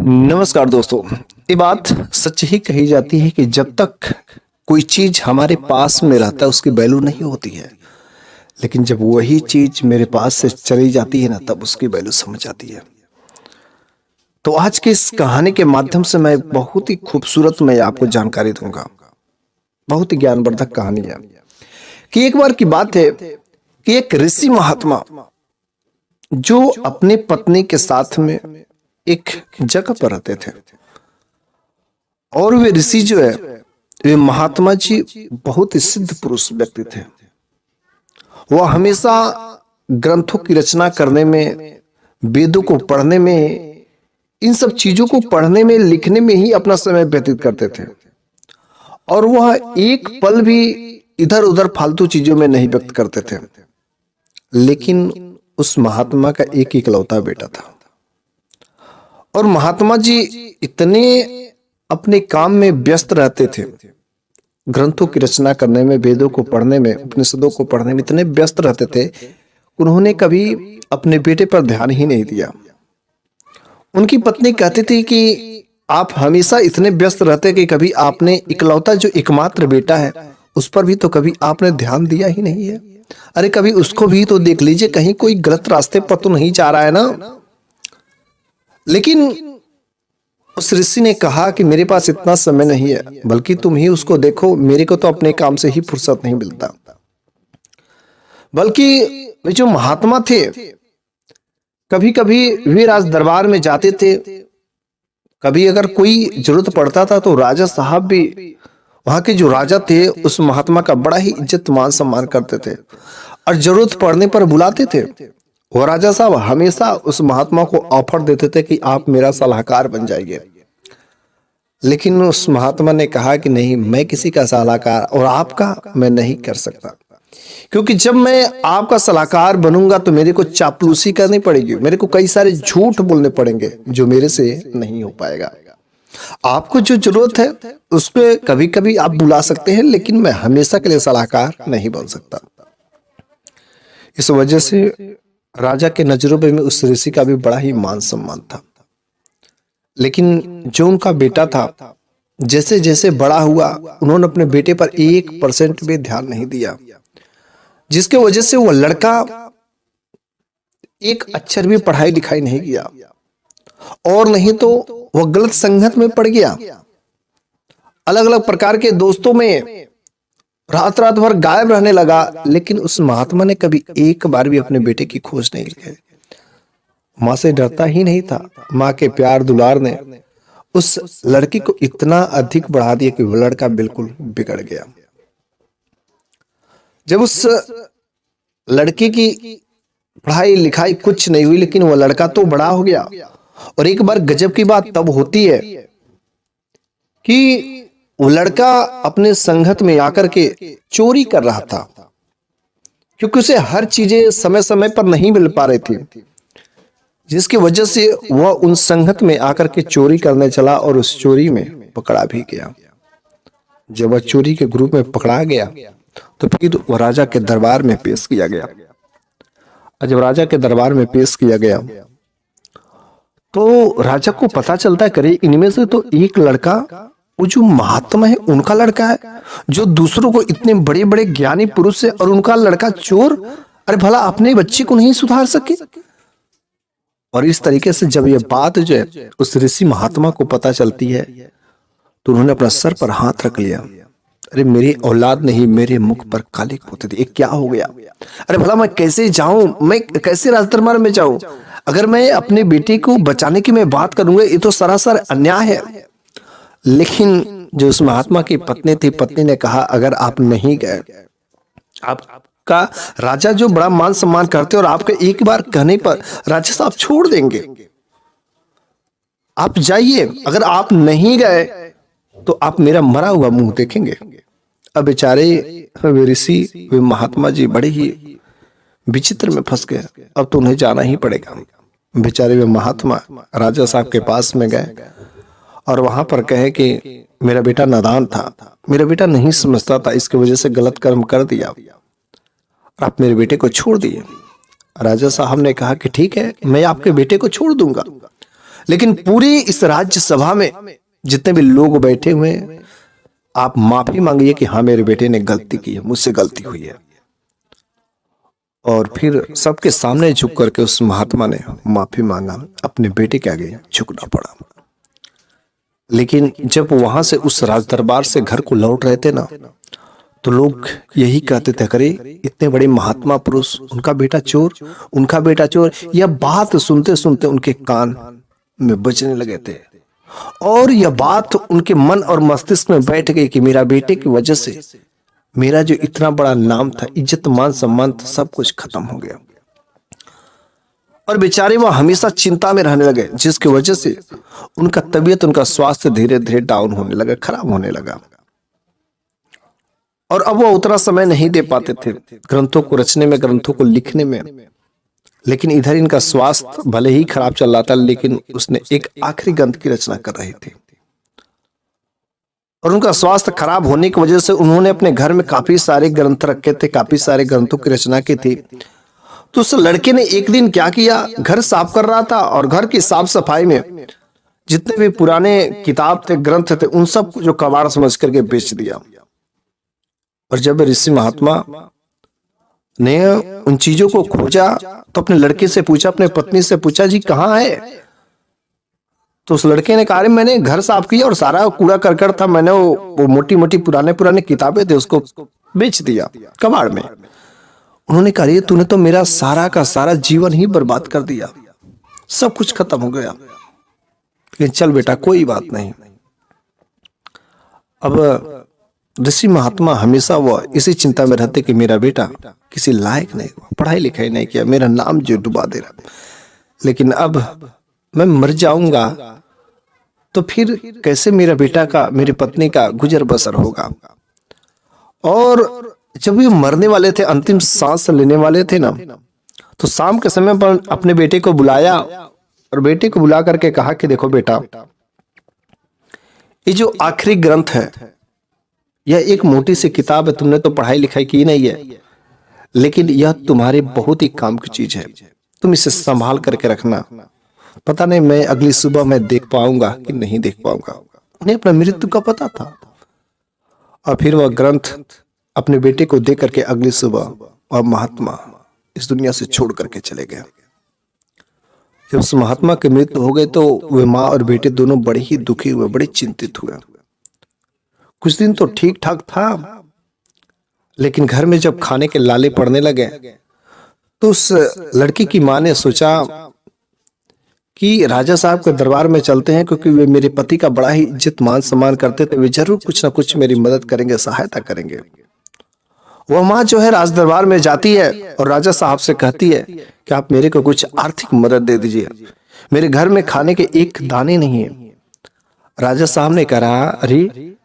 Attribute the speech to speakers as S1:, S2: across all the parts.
S1: नमस्कार दोस्तों। ये बात सच ही कही जाती है कि जब तक कोई चीज हमारे पास में रहता है उसकी वैल्यू नहीं होती है, लेकिन जब वही चीज मेरे पास से चली जाती है ना, तब उसकी वैल्यू समझ आती है। तो आज की इस कहानी के माध्यम से मैं बहुत ही खूबसूरत मैं आपको जानकारी दूंगा। बहुत ही ज्ञानवर्धक कहानी है कि एक बार की बात है कि एक ऋषि महात्मा जो अपने पत्नी के साथ में एक जगह पर रहते थे, और वे ऋषि जो है, वे महात्मा जी बहुत ही सिद्ध पुरुष व्यक्ति थे। वह हमेशा ग्रंथों की रचना करने में, वेदों को पढ़ने में, इन सब चीजों को पढ़ने में, लिखने में ही अपना समय व्यतीत करते थे। और वह एक पल भी इधर उधर फालतू चीजों में नहीं व्यक्त करते थे। लेकिन उस महात्मा का एक इकलौता बेटा था, और महात्मा जी इतने अपने काम में व्यस्त रहते थे, ग्रंथों की रचना करने में, वेदों को पढ़ने में, उपनिषदों को पढ़ने में इतने व्यस्त रहते थे, उन्होंने कभी अपने बेटे पर ध्यान ही नहीं दिया। उनकी पत्नी कहती थी कि आप हमेशा इतने व्यस्त रहते कि कभी आपने इकलौता जो एकमात्र बेटा है उस पर भी तो कभी आपने ध्यान दिया ही नहीं है। अरे कभी उसको भी तो देख लीजिए, कहीं कोई गलत रास्ते पर तो नहीं जा रहा है ना। लेकिन उस ऋषि ने कहा कि मेरे पास इतना समय नहीं है, बल्कि तुम ही उसको देखो, मेरे को तो अपने काम से ही फुर्सत नहीं मिलता। बल्कि वे जो महात्मा थे, कभी कभी वे राज दरबार में जाते थे। कभी अगर कोई जरूरत पड़ता था तो राजा साहब भी, वहां के जो राजा थे, उस महात्मा का बड़ा ही इज्जत मान सम्मान करते थे और जरूरत पड़ने पर बुलाते थे। वो राजा साहब हमेशा उस महात्मा को ऑफर देते थे कि आप मेरा सलाहकार बन जाइए। लेकिन उस महात्मा ने कहा कि नहीं, मैं किसी का सलाहकार और आपका मैं नहीं कर सकता, क्योंकि जब मैं आपका सलाहकार बनूंगा तो मेरे को चापलूसी करनी पड़ेगी, मेरे को कई सारे झूठ बोलने पड़ेंगे जो मेरे से नहीं हो पाएगा। आपको जो जरूरत है उसपे कभी कभी आप बुला सकते हैं, लेकिन मैं हमेशा के लिए सलाहकार नहीं बन सकता। इस वजह से राजा के नजरों में उस ऋषि का भी बड़ा ही मान सम्मान था। लेकिन जो उनका बेटा था, जैसे जैसे बड़ा हुआ, उन्होंने अपने बेटे पर 1% भी ध्यान नहीं दिया, जिसके वजह से वह लड़का एक अक्षर भी पढ़ाई लिखाई नहीं किया, और नहीं तो वह गलत संगत में पड़ गया। अलग अलग प्रकार के दोस्तों में रात रात भर गायब रहने लगा। लेकिन उस महात्मा ने कभी एक बार भी अपने बेटे की खोज नहीं की। माँ से डरता ही नहीं था। माँ के प्यार दुलार ने उस लड़की को इतना अधिक बढ़ा दिया कि वह लड़का बिल्कुल बिगड़ गया। जब उस लड़की की पढ़ाई लिखाई कुछ नहीं हुई, लेकिन वह लड़का तो बड़ा हो गया। और एक बार गजब की बात तब होती है कि वो लड़का अपने संगत में आकर के चोरी कर रहा था, क्योंकि उसे हर चीजें समय समय पर नहीं मिल पा रही थी, जिसकी वजह से वह उन संगत में आकर के चोरी करने चला और उस चोरी में पकड़ा भी गया। जब वह चोरी के ग्रुप में पकड़ा गया तो फिर वह राजा के दरबार में पेश किया गया। और जब राजा के दरबार में पेश किया गया तो राजा को पता चलता है, करे इनमें से तो एक लड़का, वो जो महात्मा है उनका लड़का है, जो दूसरों को इतने बड़े बड़े ज्ञानी पुरुष है, और उनका लड़का चोर। अरे भला अपने बच्चे को नहीं सुधार सके। और इस तरीके से जब ये बात जो है उस ऋषि महात्मा को पता चलती है तो उन्होंने अपना सर पर हाथ रख लिया। अरे मेरी औलाद नहीं, मेरे मुख पर काले पोते थे, ये क्या हो गया? अरे भला मैं कैसे जाऊं, मैं कैसे राजदरबार में जाऊं? अगर मैं अपने बेटे को बचाने की मैं बात करूंगा, ये तो सरासर अन्याय है। लेकिन जो उस महात्मा की पत्नी थी, पत्नी ने कहा अगर आप नहीं गए, आपका राजा जो बड़ा मान सम्मान करते और आपके एक बार कहने पर राजा साहब छोड़ देंगे, आप जाइए। अगर आप नहीं गए तो आप मेरा मरा हुआ मुंह देखेंगे। अब बेचारे वे ऋषि, वे महात्मा जी बड़े ही विचित्र में फंस गए। अब तो उन्हें जाना ही पड़ेगा। बेचारे वे महात्मा राजा साहब के पास में गए और वहां पर कहे कि मेरा बेटा नादान था, मेरा बेटा नहीं समझता था, इसकी वजह से गलत कर्म कर दिया, आप मेरे बेटे को छोड़ दिए। राजा साहब ने कहा कि ठीक है, मैं आपके बेटे को छोड़ दूंगा, लेकिन पूरी इस राज्यसभा में जितने भी लोग बैठे हुए हैं, आप माफी मांगिए कि हाँ मेरे बेटे ने गलती की है, मुझसे गलती हुई है। और फिर सबके सामने झुक करके उस महात्मा ने माफी मांगा, अपने बेटे के आगे झुकना पड़ा। लेकिन जब वहां से उस राज दरबार से घर को लौट रहे थे ना, तो लोग यही कहते थे, अरे इतने बड़े महात्मा पुरुष, उनका बेटा चोर, उनका बेटा चोर। यह बात सुनते सुनते उनके कान में बजने लगे थे, और यह बात उनके मन और मस्तिष्क में बैठ गई कि मेरा बेटे की वजह से मेरा जो इतना बड़ा नाम था, इज्जत मान सम्मान था, सब कुछ खत्म हो गया। और बेचारे वह हमेशा चिंता में रहने लगे, जिसकी वजह से उनका तबीयत, उनका स्वास्थ्य धीरे धीरे डाउन होने लगा, खराब होने लगा। और अब वो उतना समय नहीं दे पाते थे ग्रंथों को रचने में, ग्रंथों को लिखने में। लेकिन इधर इनका स्वास्थ्य भले ही खराब चल रहा था, लेकिन उसने एक आखिरी ग्रंथ की रचना कर रहे थे। और उनका स्वास्थ्य खराब होने की वजह से उन्होंने अपने घर में काफी सारे ग्रंथ रखे थे, काफी सारे ग्रंथों की रचना की थी। तो उस लड़के ने एक दिन क्या किया, घर साफ कर रहा था, और घर की साफ सफाई में जितने भी पुराने किताब थे, ग्रंथ थे, उन सब को जो कबाड़ समझ करके बेच दिया। और जब ऋषि महात्मा ने उन चीजों को खोजा तो अपने लड़के से पूछा, अपने पत्नी से पूछा, जी कहाँ है? तो उस लड़के ने कहा, मैंने घर साफ किया और सारा कूड़ा करकट था, मैंने वो मोटी मोटी पुराने किताबें थे, उसको बेच दिया कबाड़ में। उन्होंने कहा, तूने तो मेरा सारा का सारा जीवन ही बर्बाद कर दिया, सब कुछ खत्म हो गया। लेकिन चल बेटा, कोई बात नहीं। अब ऋषि महात्मा हमेशा वो इसी चिंता में रहते कि मेरा बेटा किसी लायक नहीं हुआ, पढ़ाई लिखाई नहीं किया, मेरा नाम जो डुबा दे रहा, लेकिन अब मैं मर जाऊंगा तो फिर कैसे मेरा बेटा का, मेरी पत्नी का गुजर बसर होगा। और जब ये मरने वाले थे, अंतिम सांस लेने वाले थे ना, तो शाम के समय पर अपने बेटे को बुलाया, और बेटे को बुला करके कहा कि देखो बेटा, ये जो आखिरी ग्रंथ है, यह एक मोटी सी किताब है, तुमने तो पढ़ाई लिखाई की नहीं है, लेकिन यह तुम्हारे बहुत ही काम की चीज है, तुम इसे संभाल करके रखना। पता नहीं मैं अगली सुबह मैं देख पाऊंगा कि नहीं देख पाऊंगा। उन्हें अपना मृत्यु का पता था। और फिर वह ग्रंथ अपने बेटे को दे करके अगली सुबह वह महात्मा इस दुनिया से छोड़ करके चले गए। जब उस महात्मा की मृत्यु हो गई तो वे माँ और बेटे दोनों बड़े ही दुखी हुए, बड़े चिंतित हुए। कुछ दिन तो ठीक ठाक था, लेकिन घर में जब खाने के लाले पड़ने लगे तो उस लड़की की माँ ने सोचा कि राजा साहब के दरबार में चलते हैं, क्योंकि वे मेरे पति का बड़ा ही इज्जत मान सम्मान करते थे, वे जरूर कुछ ना कुछ मेरी मदद करेंगे, सहायता करेंगे। वह माँ जो है राज दरबार में जाती है और राजा साहब से कहती है कि आप मेरे को कुछ आर्थिक मदद दे दीजिए, मेरे घर में खाने के एक दाने नहीं है। राजा साहब ने कहा, अरे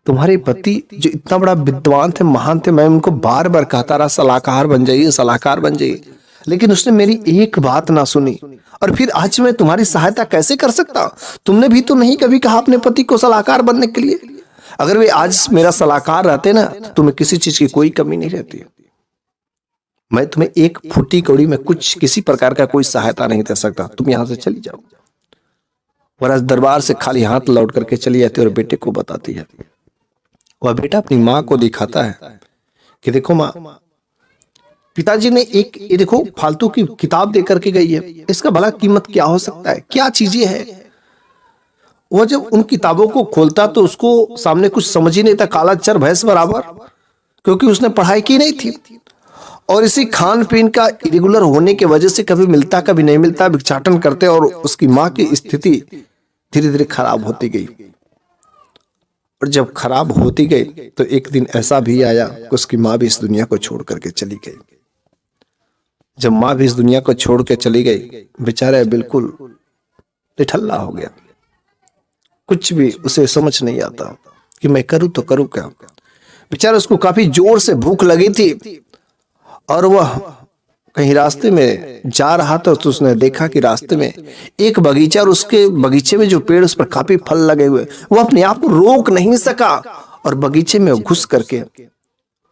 S1: तुम्हारे पति जो इतना बड़ा विद्वान थे, महान थे, मैं उनको बार बार कहता रहा सलाहकार बन जाइए, सलाहकार बन जाइए, लेकिन उसने मेरी एक बात ना सुनी। और फिर आज मैं तुम्हारी सहायता कैसे कर सकता? तुमने भी तो नहीं कभी कहा अपने पति को सलाहकार बनने के लिए। अगर वे आज मेरा सलाहकार रहते ना, तो तुम्हें किसी चीज की कोई कमी नहीं रहती। मैं तुम्हें एक फूटी कौड़ी में कुछ किसी प्रकार का कोई सहायता नहीं दे सकता, तुम यहां से चली जाओ। वह दरबार से खाली हाथ लौट करके चली जाती है और बेटे को बताती है। वह बेटा अपनी माँ को दिखाता है कि देखो माँ, पिताजी ने एक ये देखो फालतू की किताब दे करके गई है, इसका भला कीमत क्या हो सकता है, क्या चीजें है। वो जब उन किताबों को खोलता तो उसको सामने कुछ समझ ही नहीं था, काला अक्षर भैंस बराबर, क्योंकि उसने पढ़ाई की नहीं थी। और इसी खान पीन का इरेगुलर होने की वजह से कभी मिलता कभी नहीं मिलता, भिक्षाटन करते, और उसकी माँ की स्थिति धीरे धीरे खराब होती गई। और जब खराब होती गई तो एक दिन ऐसा भी आया कि उसकी माँ भी इस दुनिया को छोड़ करके चली गई। जब माँ भी इस दुनिया को छोड़ के चली गई, बेचारा बिल्कुल निठल्ला हो गया, कुछ भी उसे समझ नहीं आता कि मैं करूं तो करूं क्या। बेचारा, उसको काफी जोर से भूख लगी थी और वह कहीं रास्ते में जा रहा था, तो उसने देखा कि रास्ते में एक बगीचा, और उसके बगीचे में जो पेड़, उस पर काफी फल लगे हुए। वो अपने आप को रोक नहीं सका और बगीचे में घुस करके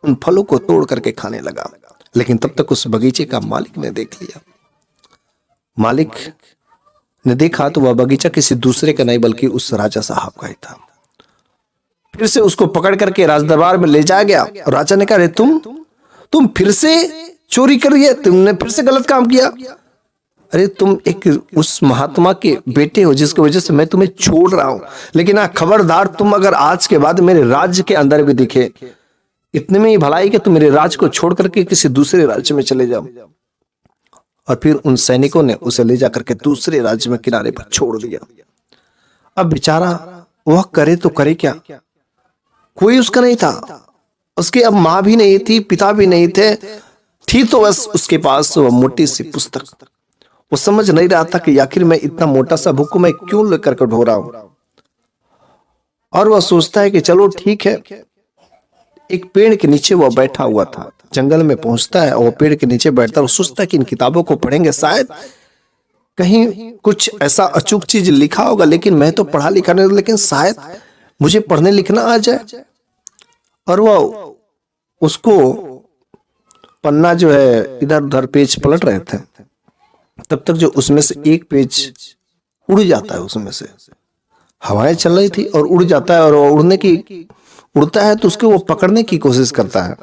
S1: उन फलों को तोड़ करके खाने लगा। लेकिन तब तक उस बगीचे का मालिक ने देख लिया। मालिक ने देखा तो वह बगीचा किसी दूसरे का नहीं बल्कि उस राजा साहब का ही था। फिर से उसको पकड़ करके राजदरबार में ले जाया गया और राजा ने कहा, अरे तुम फिर से चोरी कर रही है, तुमने फिर से गलत काम किया। अरे तुम एक उस महात्मा के बेटे हो जिसकी वजह से मैं तुम्हें छोड़ रहा हूं, लेकिन खबरदार, तुम अगर आज के बाद मेरे राज्य के अंदर भी दिखे, इतने में ही भलाई कि तुम मेरे राज्य को छोड़ करके किसी दूसरे राज्य में चले जाओ। और फिर उन सैनिकों ने उसे ले जाकर के दूसरे राज्य में किनारे पर छोड़ दिया। अब बेचारा वह करे तो करे क्या, कोई उसका नहीं था, उसकी अब मां भी नहीं थी, पिता भी नहीं थे, थी तो बस उसके पास वो मोटी सी पुस्तक। वो समझ नहीं रहा था कि आखिर मैं इतना मोटा सा बुक मैं क्यों लेकर के ढो रहा हूं। और वह सोचता है कि चलो ठीक है। एक पेड़ के नीचे वह बैठा हुआ था, जंगल में पहुंचता है और वो पेड़ के नीचे बैठता है और सोचता है कि इन किताबों को पढ़ेंगे, शायद कहीं कुछ ऐसा अचूक चीज लिखा होगा, लेकिन मैं तो पढ़ा लिखा नहीं, लेकिन शायद मुझे पढ़ने लिखना आ जाए। और वह उसको पन्ना जो है इधर उधर पेज पलट रहे थे, तब तक जो उसमें से एक पेज उड़ जाता है, उसमें से हवाएं चल रही थी और उड़ जाता है, और उड़ता है तो उसको वो पकड़ने की कोशिश करता है,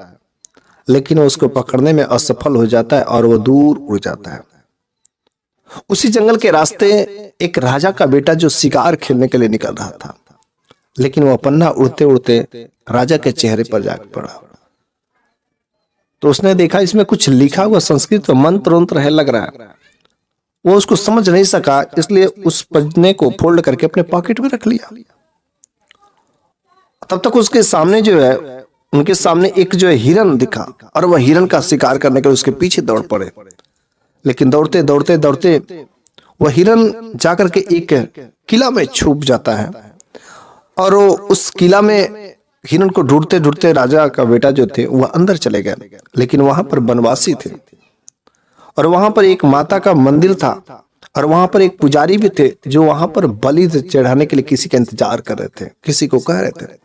S1: लेकिन वो उसको पकड़ने में असफल हो जाता है और वो दूर उड़ जाता है। उसी जंगल के रास्ते एक राजा का बेटा जो शिकार खेलने के लिए निकल रहा था, लेकिन वह पन्ना उड़ते उड़ते राजा के चेहरे पर जाकर पड़ा। तो उसने देखा इसमें कुछ लिखा हुआ संस्कृत मंत्र वंत्र है लग रहा है। वो उसको समझ नहीं सका, इसलिए उस पन्ने को फोल्ड करके अपने पॉकेट में रख लिया। तब तक उसके सामने जो है, उनके सामने एक जो है हिरन दिखा, और वह हिरन का शिकार करने के लिए उसके पीछे दौड़ पड़े। लेकिन दौड़ते दौड़ते दौड़ते वह हिरन जाकर के एक किला में छुप जाता है, और वो उस किला में हिरन को ढूंढते ढूंढते राजा का बेटा जो थे वह अंदर चले गए। लेकिन वहां पर बनवासी थे, और वहां पर एक माता का मंदिर था, और वहां पर एक पुजारी भी थे जो वहां पर बलि चढ़ाने के लिए किसी का इंतजार कर रहे थे, किसी को कह रहे थे।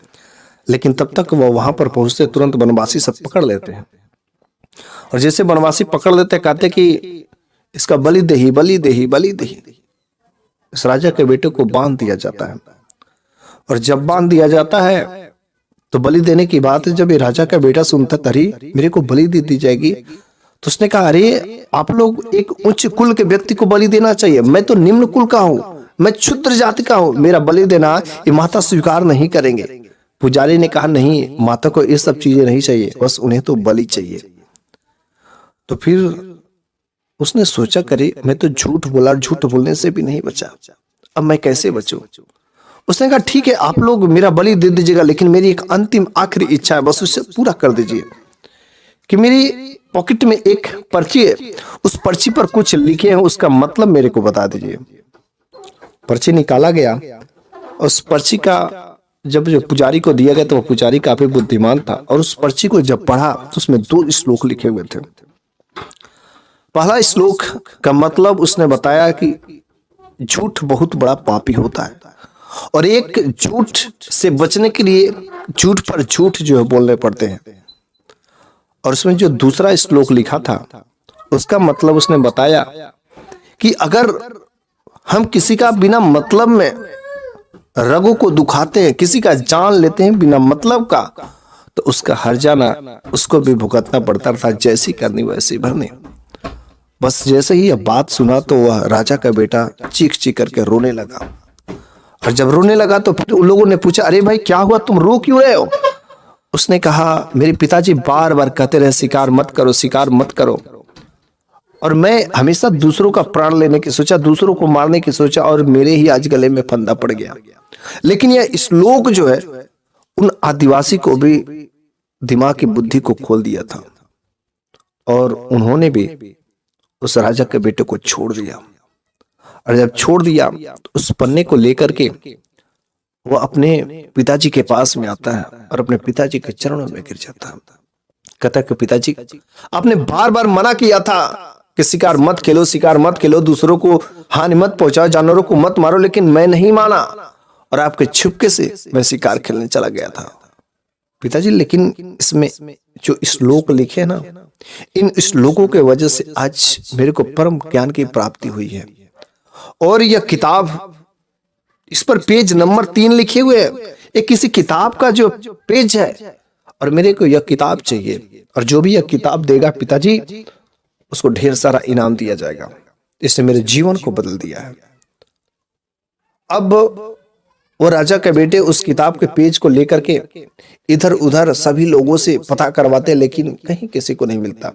S1: लेकिन तब तक वह वहां पर पहुंचते तुरंत बनवासी सब पकड़ लेते हैं, और जैसे बनवासी पकड़ लेते कहते कि इसका बलि देही, बलि देही, बलि देही। इस राजा के बेटे को बांध दिया जाता है, और जब बांध दिया जाता है तो बलि देने की बात जब ये राजा का बेटा सुनता, तरी मेरे को बलि दे दी जाएगी, तो उसने कहा, अरे आप लोग एक उच्च कुल के व्यक्ति को बलि देना चाहिए, मैं तो निम्न कुल का हूं, मैं क्षुद्र जाति का हूं, मेरा बलि देना ये माता स्वीकार नहीं करेंगे। पुजारी ने कहा, नहीं, माता को ये सब चीजें नहीं चाहिए, बस उन्हें तो बलि चाहिए। तो फिर उसने सोचा, करे मैं तो झूठ बोला, झूठ बोलने से भी नहीं बचा, अब मैं कैसे बचूं। उसने कहा, ठीक है, आप लोग मेरा बलि दे दीजिएगा, लेकिन मेरी एक अंतिम आखिरी इच्छा है, बस उसे पूरा कर दीजिए कि मेरी पॉकेट में एक पर्ची है, उस पर्ची पर कुछ लिखे हैं, उसका मतलब मेरे को बता दीजिए। पर्ची निकाला गया, उस पर्ची का जब जो पुजारी को दिया गया तो वो पुजारी काफी बुद्धिमान था, और उस पर्ची को जब पढ़ा तो उसमें 2 श्लोक लिखे हुए थे। पहला श्लोक का मतलब उसने बताया कि झूठ बहुत बड़ा पापी होता है, और एक झूठ से बचने के लिए झूठ पर झूठ जो है बोलने पड़ते हैं। और उसमें जो दूसरा श्लोक लिखा था उसका मतलब उसने बताया कि अगर हम किसी का बिना मतलब में रगों को दुखाते हैं, किसी का जान लेते हैं बिना मतलब का, तो उसका हर्जाना उसको भी भुगतना पड़ता था, जैसी करनी वैसी भरनी। बस जैसे ही यह बात सुना तो वह राजा का बेटा चीख चीख करके रोने लगा, और जब रोने लगा तो फिर उन लोगों ने पूछा, अरे भाई क्या हुआ, तुम रो क्यों रहे हो। उसने कहा, मेरे पिताजी बार बार कहते रहे शिकार मत करो, शिकार मत करो, और मैं हमेशा दूसरों का प्राण लेने की सोचा, दूसरों को मारने की सोचा, और मेरे ही आज गले में फंदा पड़ गया। लेकिन यह श्लोक जो है उन आदिवासी को भी दिमाग की बुद्धि को खोल दिया था, और उन्होंने भी उस राजा के बेटे को छोड़ दिया। और जब छोड़ दिया तो उस पन्ने को लेकर के वो अपने पिताजी के पास में आता है और अपने पिताजी के चरणों में गिर जाता है। कहता है कि पिताजी, आपने बार बार मना किया था कि शिकार मत खेलो, शिकार मत खेलो, दूसरों को हानि मत पहुंचाओ, जानवरों को मत मारो, लेकिन मैं नहीं माना और आपके छुपके से मैं शिकार खेलने चला गया था। पिताजी, लेकिन इसमें जो श्लोक लिखे ना, इन श्लोकों के वजह से आज मेरे को परम ज्ञान की प्राप्ति हुई है, और यह किताब, इस पर पेज नंबर 3 लिखे हुए है। ये किसी किताब का जो पेज है, और मेरे को यह किताब चाहिए, और जो भी यह किताब देगा पिताजी, उसको ढेर सारा इनाम दिया जाएगा। इसने मेरे जीवन को बदल दिया है। अब वो राजा के बेटे उस किताब के पेज को लेकर के इधर उधर सभी लोगों से पता करवाते, लेकिन कहीं किसी को नहीं मिलता।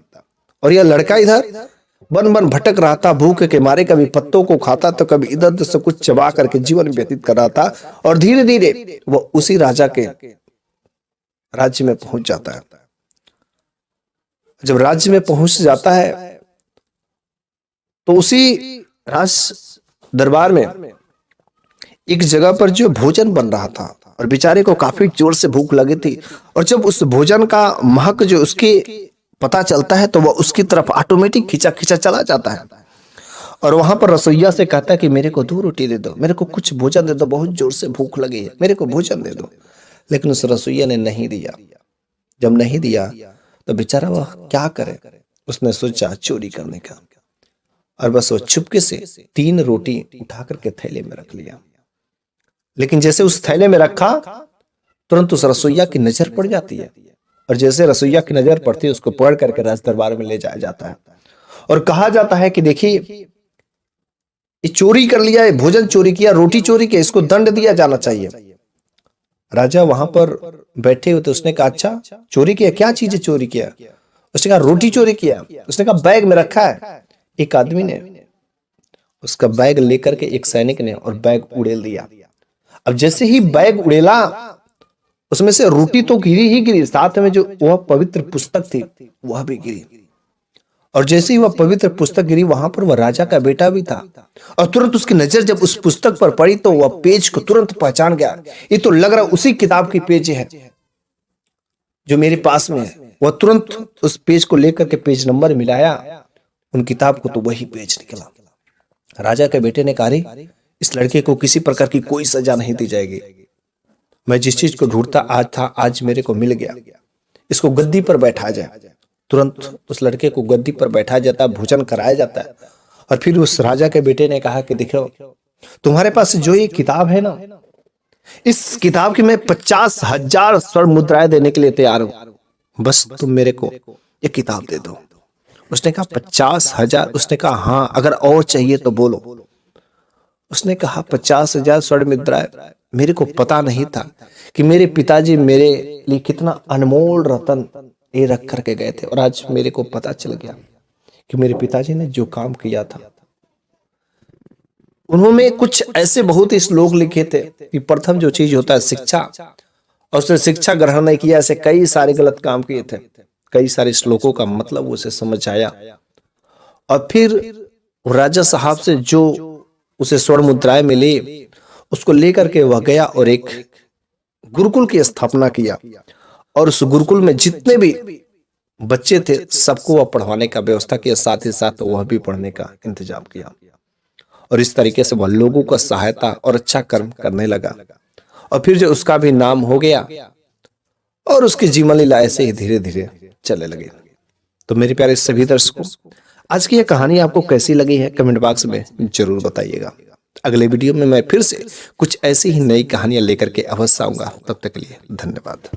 S1: और यह लड़का इधर बन बन भटक रहा था, भूख के मारे कभी पत्तों को खाता तो कभी इधर उधर से कुछ चबा करके जीवन व्यतीत कर रहा था। और धीरे धीरे वो उसी राजा के राज्य में पहुंच जाता है। जब राज्य में पहुंच जाता है तो उसी राज दरबार में एक जगह पर जो भोजन बन रहा था, और बेचारे को काफी जोर से भूख लगी थी। और जब उस भोजन का महक जो उसके पता चलता है तो वह उसकी तरफ ऑटोमेटिक खींचा खींचा चला जाता है। और वहां पर रसोइया से कहता है कि मेरे को 2 रोटी दे दो, मेरे को कुछ भोजन दे दो, बहुत जोर से भूख लगी है, मेरे को भोजन दे दो। लेकिन उस रसोइया ने नहीं दिया। जब नहीं दिया तो बेचारा वह क्या करे, उसने सोचा चोरी करने का, और बस वो चुपके से 3 रोटी उठा करके थैले में रख लिया। लेकिन जैसे उस थैले में रखा, तुरंत उस रसोइया की नजर पड़ जाती है, और जैसे रसोइया की नजर पड़ती है उसको पकड़ करके राज दरबार में ले जाया जाता है। और कहा जाता है कि देखिए, ये चोरी कर लिया, ये भोजन चोरी किया, रोटी चोरी किया, इसको दंड दिया जाना चाहिए। राजा वहां पर बैठे हुए थे, उसने कहा अच्छा चोरी किया, क्या चीजें चोरी किया? उसने कहा रोटी चोरी किया। उसने कहा बैग में रखा है। एक आदमी ने उसका बैग लेकर के, एक सैनिक ने, और बैग उड़ेल दिया। अब जैसे ही बैग उड़ेला, उसमें से रोटी तो गिरी ही गिरी, साथ में जो वह पवित्र पुस्तक थी वह भी गिरी। और जैसे ही वह पवित्र पुस्तक गिरी, वहां पर वह राजा का बेटा भी था। और तुरंत उसकी नजर जब उस पुस्तक पर पड़ी तो वह पेज को तुरंत पहचान गया। ये तो लग रहा उसी किताब की पेज है जो मेरे पास में है। वह तुरंत उस पेज को लेकर के पेज नंबर मिलाया, उन किताब को, तो वही पेज निकला। राजा के बेटे ने कहा, इस लड़के को किसी प्रकार की कोई सजा नहीं दी जाएगी। मैं जिस चीज को ढूंढता आज था, आज मेरे को मिल गया। इसको गद्दी पर बैठा जाए। तुरंत उस लड़के को गद्दी पर बैठा जाता है, भोजन कराया जाता है। और फिर उस राजा के बेटे ने कहा कि देखो, तुम्हारे पास जो ये किताब है ना, इस किताब की मैं 50,000 स्वर्ण मुद्राएं देने के लिए तैयार हूं, बस तुम मेरे को ये किताब दे दो। उसने कहा 50,000? उसने कहा हाँ, अगर और चाहिए तो बोलो। उसने कहा 50,000 स्वर्ण मुद्राएं? मेरे को पता नहीं था कि मेरे पिताजी मेरे लिए कितना अनमोल रतन ये रख करके गए थे, और आज मेरे को पता चल गया कि मेरे पिताजी ने जो काम किया था। उन्होंने कुछ ऐसे बहुत ही श्लोक लिखे थे कि प्रथम जो चीज होता है शिक्षा, और उसने शिक्षा ग्रहण नहीं किया, ऐसे कई सारे गलत काम किए थे। कई सारे श्लोकों का मतलब उसे समझ आया, और फिर राजा साहब से जो उसे स्वर्ण मुद्राएं मिली, उसको लेकर के वह गया और एक गुरुकुल की स्थापना किया। और उस गुरुकुल में जितने भी बच्चे थे सबको वह पढ़वाने का व्यवस्था किया, साथ ही साथ वह भी पढ़ने का इंतजाम किया। और इस तरीके से वह लोगों का सहायता और अच्छा कर्म करने लगा। और फिर जो उसका भी नाम हो गया, और उसकी जीवन लीला ऐसे ही धीरे धीरे चलने लगे। तो मेरे प्यारे सभी दर्शकों, आज की यह कहानी आपको कैसी लगी है कमेंट बॉक्स में जरूर बताइएगा। अगले वीडियो में मैं फिर से कुछ ऐसी ही नई कहानियां लेकर के अवश्य आऊंगा। तब तक के लिए धन्यवाद।